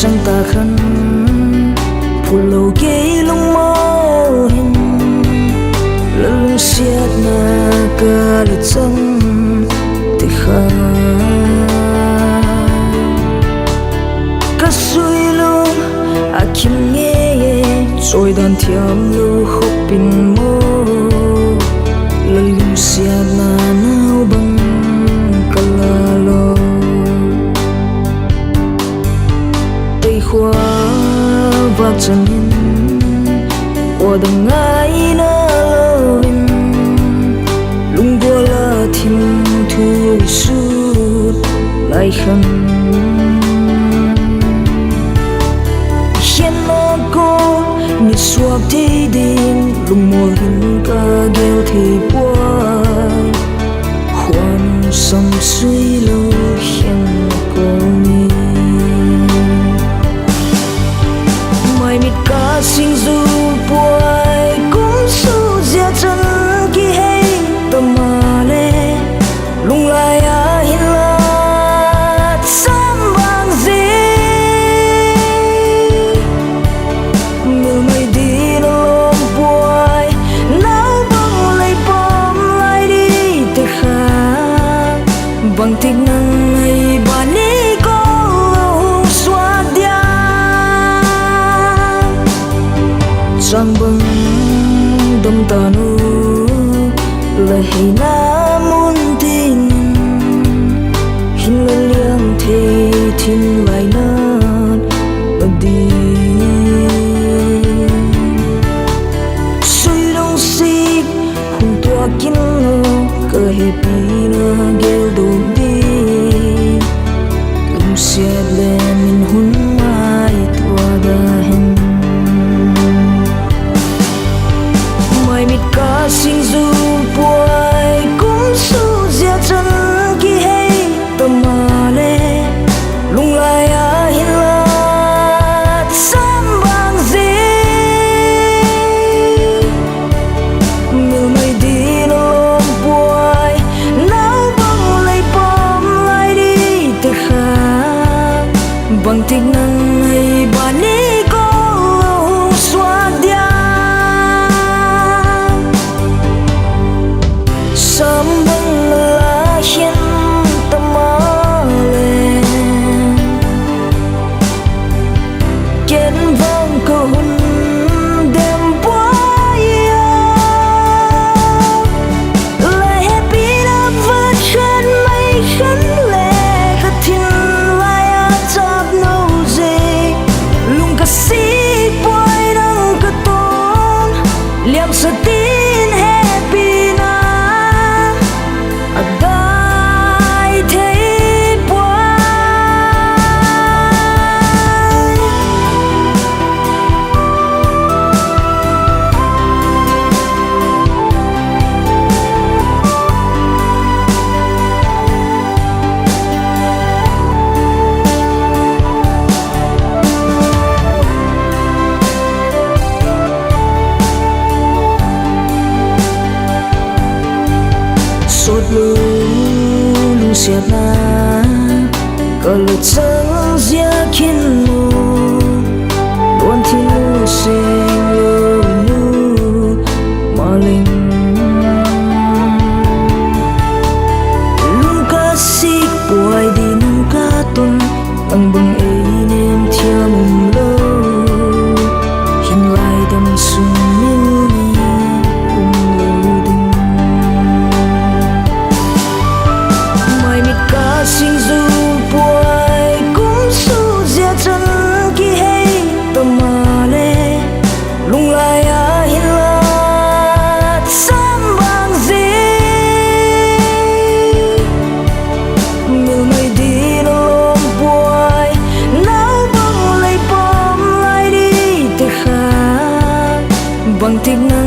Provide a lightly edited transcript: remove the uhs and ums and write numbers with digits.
chẳng ta khăn phù lâu kê lung mơ hình lung xiết na cả lệ chân thì khá các suy luôn à kim nghe rồi đàn thiam lưu khóc bình mơ lung xiết na nao bằng cả lo tây khoa và chân qua đằng ai na lovin lung qua la thim thu suốt lại khăn hiền nó cô như suốt thế đêm lung mùa hình ca gheo thì buồn khoan sông suy lâu hiền cô mi mai mít cá sinh du buổi cũng su dia chân ki hay tâm mà lệ lung lại à hin la sam bằng gì mưa mây đi nó buổi náo bông lấy bom lại đi từ khác bằng tình năng ngày bạn đi có xóa dia sang băng đâm ta nu lời hay na muốn tin hin lên liang thế tin lại nát và đi suy đông xích hùng tua kín cơ hệ pi na gheo đồn đi lung xiết lên mình hun mai tua da hen mai mít cá sinh du buổi cũng su dia chân ki hay tâm mà lệ lung lại à hin la sam bằng gì mưa mây đi nó buổi náo bông lấy bom lại đi từ khác bằng tình năng ngày bạn đi có xóa dia sớm băng là hiền tâm mơ lên kết vang cầu hôn đêm qua lại happy đã vượt trên mây khấn lệ khát thiên lại à chắp nâu gì lung cả xí quay đang cả tốn liam sợ tin happy na đại thế quay suốt lung xiết na có lời chân dia kín mù luôn thì lu sinh lu nu mà linh lung ca xích buổi đi nung ca tuần bằng bằng ấy nên theo mùng lâu hình lại đâm sung như cùng lâu đình mai mít cá sinh du buổi cũng su dia chân ki hay tâm mà lệ lung lại à hin la sam bằng gì mưa mây đi nó buổi náo bông lấy bom lại đi từ khác bằng tình năng